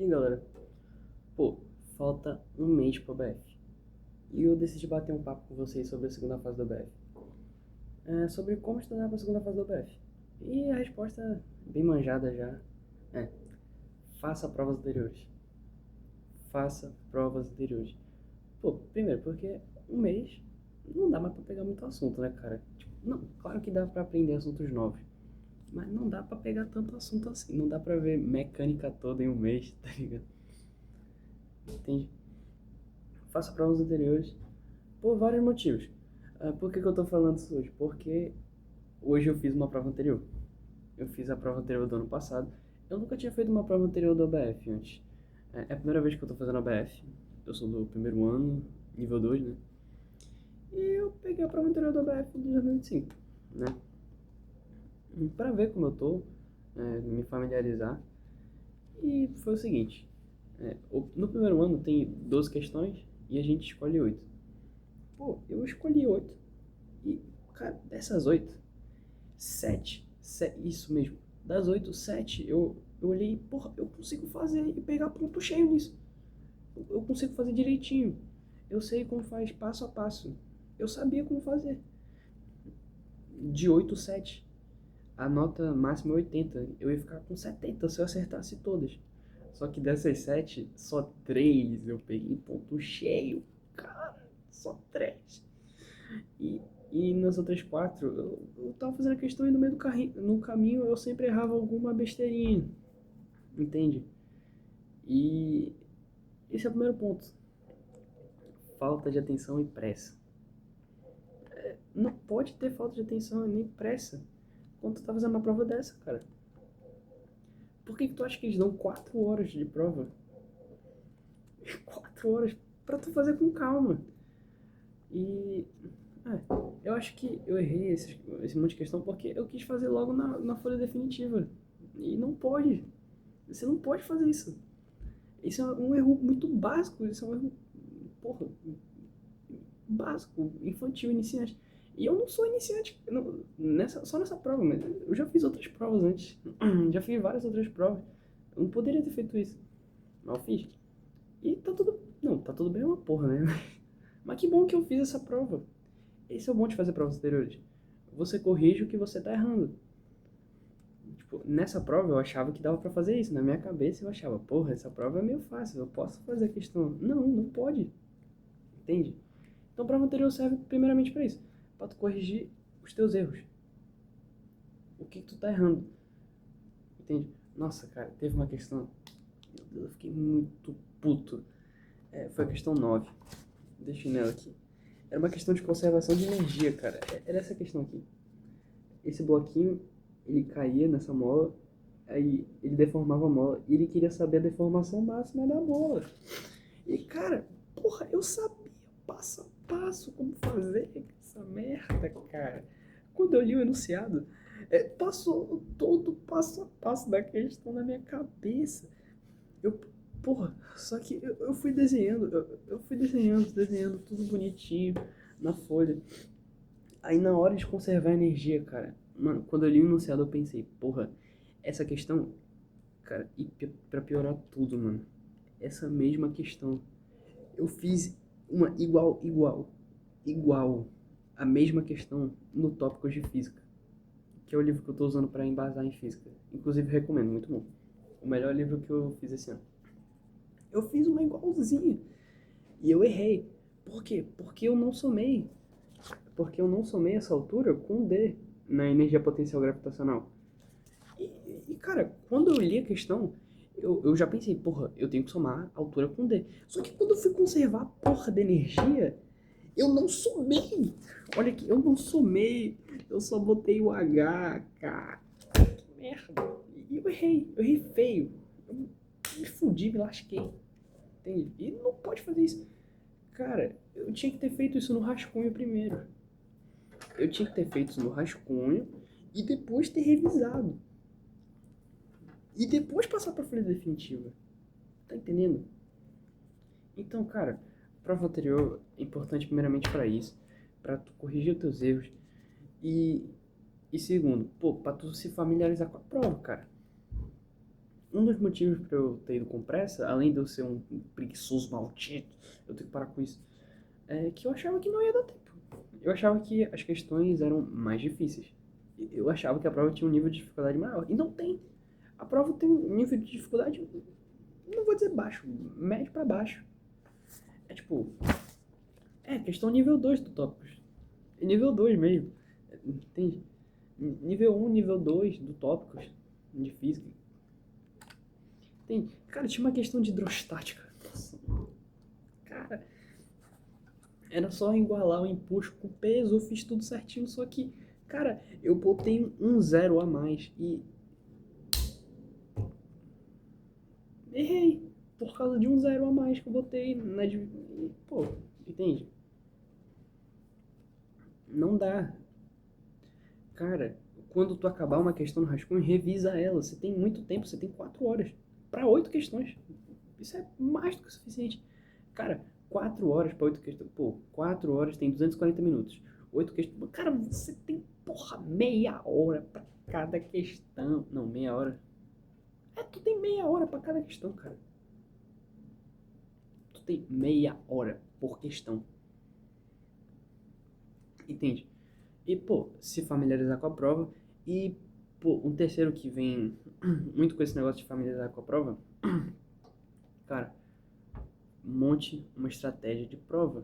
E aí, galera, pô, falta um mês pro BF. E eu decidi bater um papo com vocês sobre a segunda fase do BF. Sobre como estudar pra segunda fase do BF. E a resposta, bem manjada já, é: faça provas anteriores. Faça provas anteriores. Pô, primeiro, porque um mês não dá mais pra pegar muito assunto, né, cara? Tipo, não, claro que dá pra aprender assuntos novos. Mas não dá pra pegar tanto assunto assim. Não dá pra ver mecânica toda em um mês, tá ligado? Entende? Faça provas anteriores por vários motivos. Por que eu tô falando isso hoje? Porque hoje eu fiz uma prova anterior. Eu fiz a prova anterior do ano passado. Eu nunca tinha feito uma prova anterior do ABF antes. É a primeira vez que eu tô fazendo ABF. Eu sou do primeiro ano, nível 2, né? E eu peguei a prova anterior do ABF de 2025, né? Pra ver como eu tô, me familiarizar. E foi o seguinte: no primeiro ano tem 12 questões e a gente escolhe 8. Pô, eu escolhi 8. E, cara, dessas 8, 7, isso mesmo. Das 8, 7, eu olhei, porra, eu consigo fazer e pegar ponto cheio nisso. Eu consigo fazer direitinho. Eu sei como faz passo a passo. Eu sabia como fazer. De 8, 7. A nota máxima é 80. Eu ia ficar com 70 se eu acertasse todas. Só que dessas 7, só 3 eu peguei ponto cheio. Cara, só 3. E, e nas outras 4, eu tava fazendo a questão e no meio do no caminho eu sempre errava alguma besteirinha, entende? E esse é o primeiro ponto. Falta de atenção e pressa. Não pode ter falta de atenção e nem pressa quando tu tá fazendo uma prova dessa, cara. Por que tu acha que eles dão 4 horas de prova? 4 horas pra tu fazer com calma. E eu acho que eu errei esse monte de questão porque eu quis fazer logo na folha definitiva. E não pode. Você não pode fazer isso. Isso é um erro muito básico. Isso é um erro, porra, básico, infantil, iniciante. E eu não sou iniciante só nessa prova, mas eu já fiz outras provas antes. Já fiz várias outras provas. Eu não poderia ter feito isso. Mas eu fiz. E tá tudo. Não, tá tudo bem uma porra, né? Mas que bom que eu fiz essa prova. Esse é o bom de fazer provas anteriores. Você corrige o que você tá errando. Tipo, nessa prova eu achava que dava pra fazer isso. Na minha cabeça eu achava, porra, essa prova é meio fácil, eu posso fazer a questão. Não, não pode. Entende? Então, prova anterior serve primeiramente pra isso. Pra tu corrigir os teus erros. O que tu tá errando. Entende? Nossa, cara, teve uma questão. Meu Deus, eu fiquei muito puto. Foi a questão 9. Deixei nela aqui. Era uma questão de conservação de energia, cara. Era essa questão aqui. Esse bloquinho, ele caía nessa mola, aí ele deformava a mola, e ele queria saber a deformação máxima da mola. E, cara, porra, eu sabia passo a passo como fazer essa merda, cara. Quando eu li o enunciado, passou todo o passo a passo da questão na minha cabeça. Eu, porra, só que eu fui desenhando, eu fui desenhando tudo bonitinho na folha. Aí na hora de conservar a energia, cara, mano, quando eu li o enunciado eu pensei, porra, essa questão, cara, e pra piorar tudo, mano, essa mesma questão, eu fiz uma igual, a mesma questão no Tópicos de Física, que é o livro que eu tô usando pra embasar em física. Inclusive recomendo, muito bom. O melhor livro que eu fiz esse ano. Eu fiz uma igualzinha e eu errei. Por quê? Porque eu não somei essa altura com D na energia potencial gravitacional. Cara, quando eu li a questão, eu já pensei, porra, eu tenho que somar a altura com D. Só que quando eu fui conservar a porra da energia, eu não somei. Olha aqui, eu não somei. Eu só botei o H, cara. Que merda. E eu errei feio. Eu me fudi, me lasquei. Entende? E não pode fazer isso. Cara, eu tinha que ter feito isso no rascunho primeiro. Eu tinha que ter feito isso no rascunho e depois ter revisado. E depois passar pra folha definitiva. Tá entendendo? Então, cara, prova anterior é importante primeiramente pra isso. Pra tu corrigir os teus erros. E segundo, pô, pra tu se familiarizar com a prova, cara. Um dos motivos pra eu ter ido com pressa, além de eu ser um preguiçoso maldito, eu tenho que parar com isso, é que eu achava que não ia dar tempo. Eu achava que as questões eram mais difíceis. Eu achava que a prova tinha um nível de dificuldade maior. E não tem. A prova tem um nível de dificuldade, não vou dizer baixo, médio pra baixo. É tipo, questão nível 2 do tópicos. É nível 2 mesmo. Entende? Nível um, nível 2 do tópicos de física. Entende? Cara, tinha uma questão de hidrostática. Nossa, cara, era só igualar o empuxo com o peso, eu fiz tudo certinho, só que, cara, eu botei um zero a mais e errei por causa de um zero a mais que eu botei na pô, entende? Não dá. Cara, quando tu acabar uma questão no rascunho, revisa ela. Você tem muito tempo, você tem 4 horas para 8 questões. Isso é mais do que o suficiente. Cara, 4 horas para 8 questões. Pô, 4 horas tem 240 minutos. 8 questões. Cara, você tem, porra, meia hora para cada questão. Não, meia hora. Tu tem meia hora para cada questão, cara. Tu tem meia hora por questão. Entende? E, pô, se familiarizar com a prova. E, pô, um terceiro que vem muito com esse negócio de familiarizar com a prova, cara, monte uma estratégia de prova.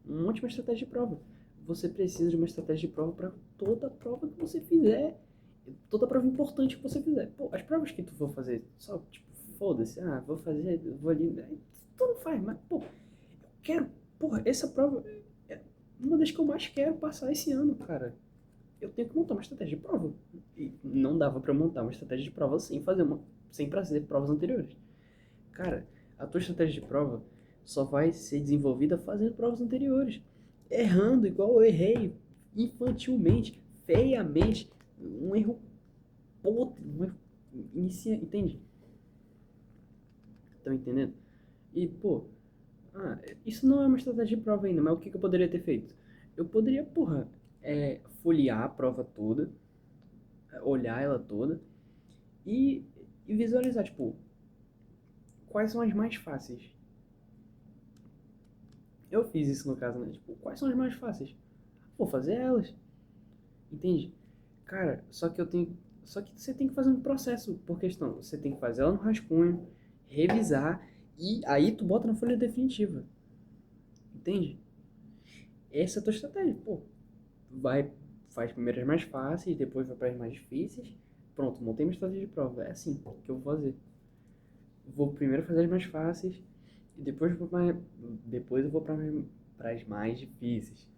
Monte uma estratégia de prova. Você precisa de uma estratégia de prova para toda prova que você fizer. Toda prova importante que você fizer. Pô, as provas que tu for fazer, só, tipo, foda-se, vou fazer, vou ali. Tu não faz, mas, pô, eu quero, porra, essa prova é uma das que eu mais quero passar esse ano, cara. Eu tenho que montar uma estratégia de prova. E não dava pra montar uma estratégia de prova sem fazer provas anteriores. Cara, a tua estratégia de prova só vai ser desenvolvida fazendo provas anteriores. Errando igual eu errei, infantilmente, feiamente, um erro podre, um erro entende? Estão entendendo? E, pô, isso não é uma estratégia de prova ainda, mas o que eu poderia ter feito? Eu poderia, porra, folhear a prova toda, olhar ela toda e visualizar, tipo, quais são as mais fáceis. Eu fiz isso no caso, né? Tipo, quais são as mais fáceis? Vou fazer elas, entende? Cara, só que você tem que fazer um processo por questão. Você tem que fazer ela no rascunho, revisar e aí tu bota na folha definitiva, entende? Essa é a tua estratégia, pô. Faz primeiro as mais fáceis, depois vai para as mais difíceis. Pronto, montei uma estratégia de prova. É assim que eu vou fazer. Vou primeiro fazer as mais fáceis e depois eu vou para as mais difíceis.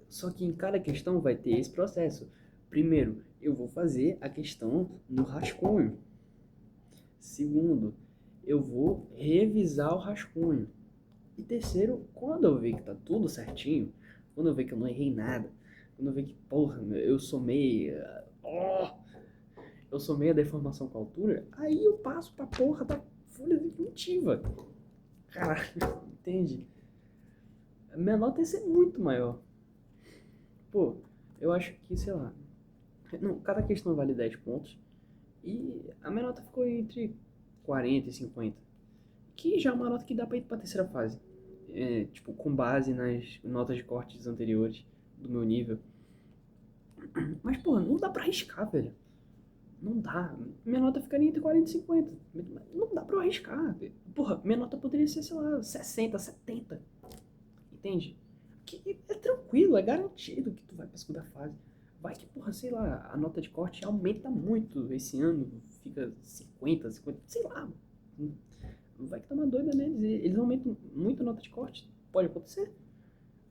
Só que em cada questão vai ter esse processo. Primeiro, eu vou fazer a questão no rascunho. Segundo, eu vou revisar o rascunho. E terceiro, quando eu ver que tá tudo certinho, quando eu ver que eu não errei nada, quando eu ver que, porra, oh, eu somei a deformação com a altura, aí eu passo pra porra da folha definitiva. Caralho, entende? A minha nota ia ser muito maior. Pô, eu acho que, sei lá, não, cada questão vale 10 pontos e a minha nota ficou entre 40 e 50, que já é uma nota que dá pra ir pra terceira fase. Tipo, com base nas notas de cortes anteriores do meu nível. Mas, porra, não dá pra arriscar, velho. Não dá. Minha nota ficaria entre 40 e 50. Não dá pra eu arriscar. Porra, minha nota poderia ser, sei lá, 60, 70. Entende? Que é tranquilo, é garantido que tu vai pra segunda fase. Vai que, porra, sei lá, a nota de corte aumenta muito esse ano. Fica 50, 50, sei lá. Vai que tá uma doida neles. Eles aumentam muito a nota de corte. Pode acontecer.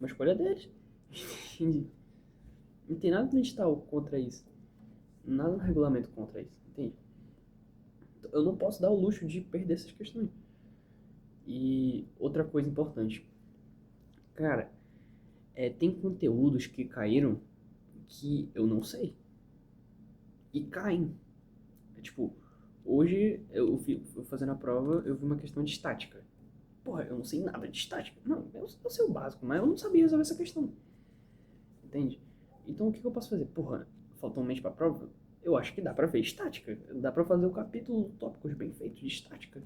Uma escolha deles. Entende? Não tem nada no edital contra isso. Nada no regulamento contra isso. Entende? Eu não posso dar o luxo de perder essas questões. E outra coisa importante. Cara, tem conteúdos que caíram que eu não sei. E caem. Tipo, hoje eu fazendo a prova, eu vi uma questão de estática. Porra, eu não sei nada de estática. Não, eu sei o básico, mas eu não sabia resolver essa questão. Entende? Então o que eu posso fazer? Porra, faltou um mês pra prova? eu acho que dá pra ver estática. Dá pra fazer o capítulo tópicos bem feitos de estática.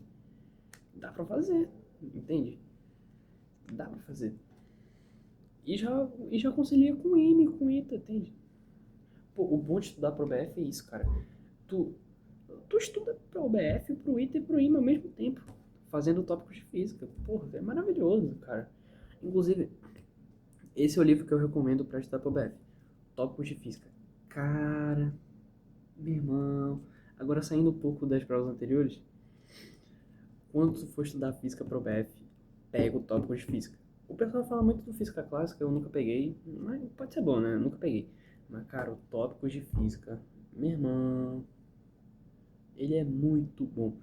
Dá pra fazer, entende? Dá pra fazer. E já concilia com IME, com ITA, entende? Pô, o bom de estudar pro BF é isso, cara. Tu, tu estuda pro BF, pro ITA e pro IME ao mesmo tempo, fazendo tópicos de física. Porra, é maravilhoso, cara. Inclusive, esse é o livro que eu recomendo pra estudar pro BF. Tópicos de física. Cara, meu irmão. Agora saindo um pouco das provas anteriores, quando tu for estudar física pro BF, pega o tópico de física. O pessoal fala muito do física clássica, eu nunca peguei, mas pode ser bom, né? Eu nunca peguei. Mas, cara, o tópico de física, meu irmão, ele é muito bom.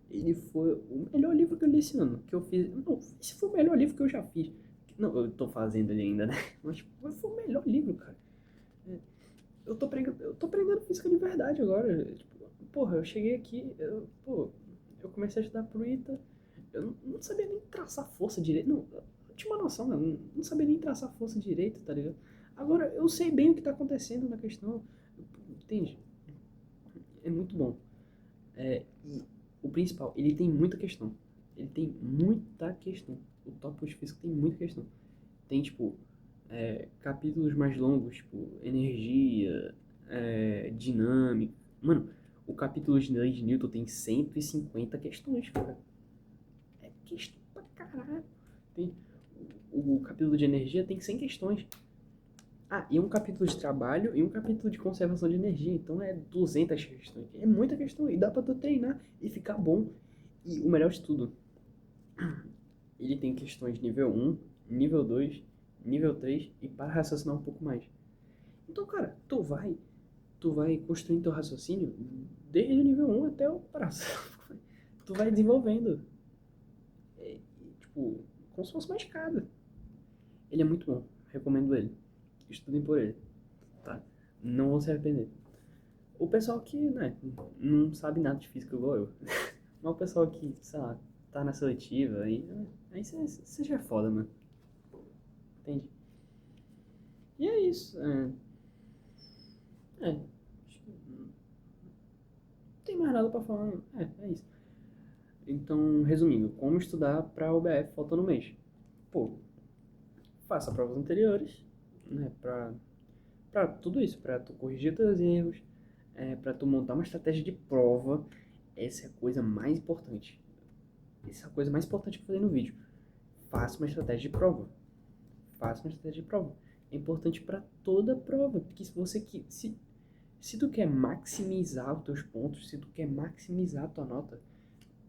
Ele foi o melhor livro que eu li esse ano, que eu fiz. Não, esse foi o melhor livro que eu já fiz. Não, eu tô fazendo ele ainda, né? Mas foi o melhor livro, cara. Eu tô aprendendo física de verdade agora. Tipo, porra, eu cheguei aqui, eu comecei a estudar pro ITA, eu não sabia nem traçar força direito. Não, eu tinha uma noção, não sabia nem traçar força direito, tá ligado? Agora eu sei bem o que tá acontecendo na questão, entende? É muito bom. E o principal, ele tem muita questão. Ele tem muita questão. O tópico de física tem muita questão. Tem, tipo, capítulos mais longos, tipo, energia, dinâmica. Mano, o capítulo de lei de Newton tem 150 questões, cara. É questão pra caralho. Tem, o capítulo de energia tem 100 questões. Ah, e um capítulo de trabalho e um capítulo de conservação de energia. Então é 200 questões. É muita questão. E dá pra tu treinar e ficar bom. E o melhor de tudo, ele tem questões nível 1, nível 2, nível 3 e para raciocinar um pouco mais. Então, cara, tu vai construindo teu raciocínio desde o nível 1 até o parágrafo. Tu vai desenvolvendo. Tipo, como se fosse uma escada. Ele é muito bom. Recomendo ele. Estudem por ele. Tá? Não vão se arrepender. O pessoal que, né, não sabe nada de física igual eu. Mas o pessoal que, sei lá, tá na seletiva, aí você já é foda, mano. Entende? E é isso. Acho que não tem mais nada pra falar. Não. É isso. Então, resumindo, como estudar pra UBF faltando um mês? Pô, faça provas anteriores, né, pra tudo isso, pra tu corrigir teus erros, pra tu montar uma estratégia de prova. Essa é a coisa mais importante. Essa é a coisa mais importante que eu falei no vídeo. Faça uma estratégia de prova. Faça uma estratégia de prova. É importante para toda prova, porque se tu quer maximizar os teus pontos, se tu quer maximizar a tua nota,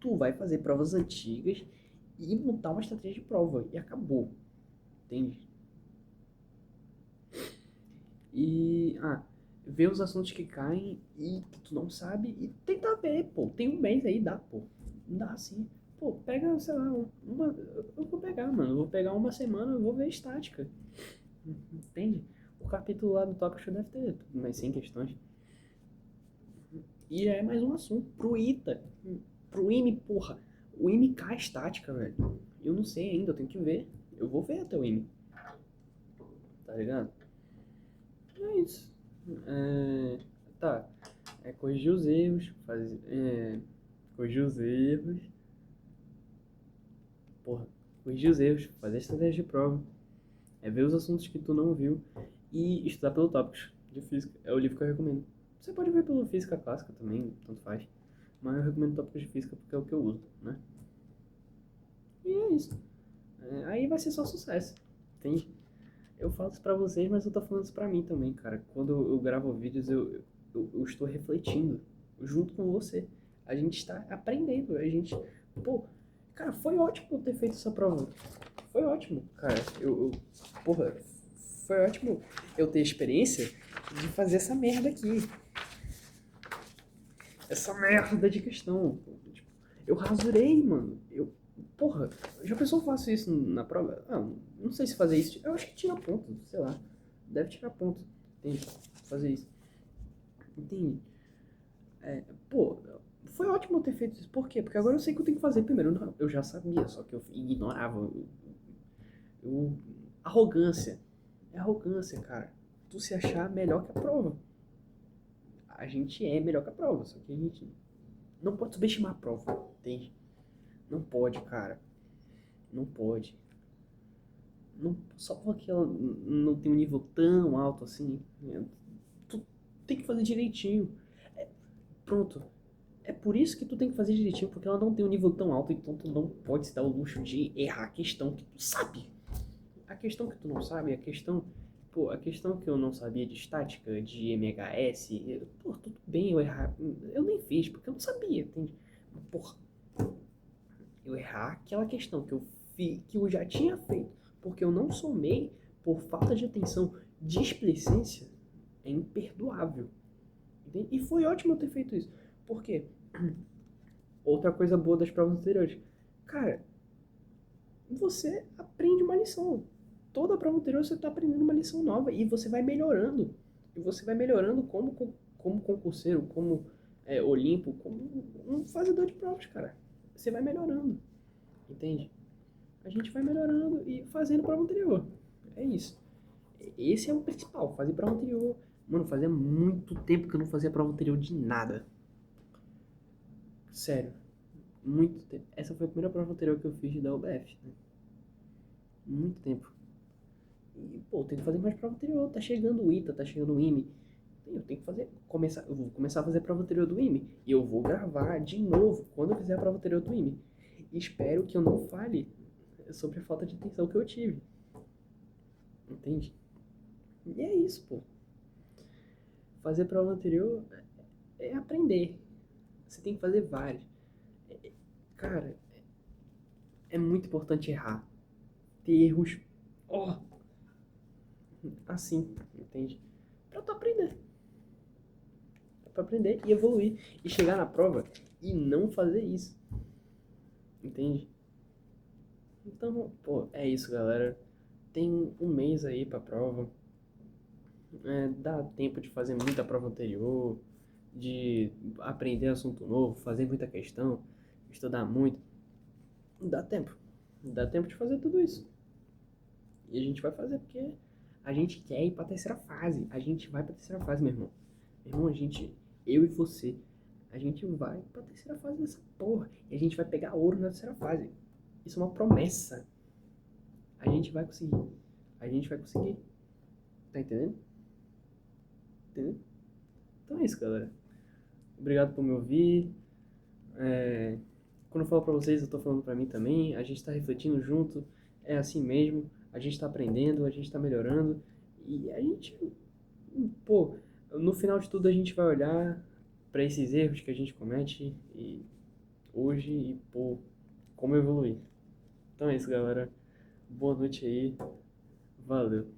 tu vai fazer provas antigas e montar uma estratégia de prova e acabou. Entende? E ver os assuntos que caem e que tu não sabe e tentar ver, pô. Tem um mês aí, dá, pô. Dá sim. Pô, pega, sei lá, eu vou pegar, mano. Eu vou pegar uma semana, eu vou ver estática. Entende? O capítulo lá do tópico deve ter mais 100 questões. E é mais um assunto pro ITA. Pro IME, porra. O IME cai estática, velho. Eu não sei ainda, eu tenho que ver. Eu vou ver até o IME. Tá ligado? É isso. Tá. Corrigir os erros. Corrigir os erros. Porra. Corrigir os erros. Fazer estratégia de prova. Ver os assuntos que tu não viu. E estudar pelo tópicos de física. É o livro que eu recomendo. Você pode ver pelo física clássica também, tanto faz. Mas eu recomendo tópicos de física porque é o que eu uso, né? E é isso. Aí vai ser só sucesso. Entende? Eu falo isso pra vocês, mas eu tô falando isso pra mim também, cara. Quando eu gravo vídeos, eu estou refletindo junto com você. A gente está aprendendo. Pô, cara, foi ótimo ter feito essa prova. Foi ótimo, cara. Porra, foi ótimo eu ter experiência de fazer essa merda aqui. Essa merda de questão. Tipo, eu rasurei, mano. Porra, já pensou eu faço isso na prova? Não sei se fazer isso. Eu acho que tira ponto, sei lá. Deve tirar ponto. Entende? Fazer isso. Entende? Pô, foi ótimo eu ter feito isso. Por quê? Porque agora eu sei que eu tenho que fazer primeiro. Eu já sabia, só que eu ignorava. Arrogância. É arrogância, cara. Tu se achar melhor que a prova. a gente é melhor que a prova, só que a gente não pode subestimar a prova, entende? Não pode, cara. Não pode. Não, só porque ela não tem um nível tão alto assim, né? Tu tem que fazer direitinho. É, pronto. É por isso que tu tem que fazer direitinho, porque ela não tem um nível tão alto, então tu não pode se dar o luxo de errar a questão que tu sabe. A questão que tu não sabe, a questão que eu não sabia de estática, de MHS, pô, tudo bem eu errar. Eu nem fiz, porque eu não sabia, entende? Porra, eu errar aquela questão que eu já tinha feito, porque eu não somei por falta de atenção, displicência, é imperdoável. Entende? E foi ótimo eu ter feito isso. Por quê? Outra coisa boa das provas anteriores. Cara, você aprende uma lição. Toda prova anterior você está aprendendo uma lição nova e você vai melhorando. E você vai melhorando como concurseiro, como Olimpo, como um fazedor de provas, cara. Você vai melhorando. Entende? A gente vai melhorando e fazendo prova anterior. É isso. Esse é o principal, fazer prova anterior. Mano, fazia muito tempo que eu não fazia prova anterior de nada. Sério, muito tempo. Essa foi a primeira prova anterior que eu fiz da UBF, né? Muito tempo. E, pô, tem que fazer mais prova anterior. Tá chegando o ITA, tá chegando o IME. Eu tenho que eu vou começar a fazer a prova anterior do IME. E eu vou gravar de novo quando eu fizer a prova anterior do IME. E espero que eu não fale sobre a falta de atenção que eu tive. Entende? E é isso, pô. Fazer prova anterior é aprender. Você tem que fazer várias. Cara, é muito importante errar. Ter erros, ó, assim, entende? Pra tu aprender. Pra aprender e evoluir. E chegar na prova e não fazer isso. Entende? Então, pô, é isso, galera. Tem um mês aí pra prova. Dá tempo de fazer muita prova anterior, de aprender assunto novo, fazer muita questão, estudar muito. Dá tempo. Dá tempo de fazer tudo isso. E a gente vai fazer porque a gente quer ir pra terceira fase. A gente vai pra terceira fase, meu irmão. Meu irmão, eu e você, a gente vai pra terceira fase dessa porra. E a gente vai pegar ouro na terceira fase. Isso é uma promessa. A gente vai conseguir. A gente vai conseguir. Tá entendendo? Entendeu? Então é isso, galera. Obrigado por me ouvir. Quando eu falo pra vocês, eu tô falando pra mim também. A gente tá refletindo junto. É assim mesmo. A gente tá aprendendo, a gente tá melhorando. E a gente, pô, no final de tudo a gente vai olhar pra esses erros que a gente comete hoje e, pô, como evoluir. Então é isso, galera. Boa noite aí. Valeu.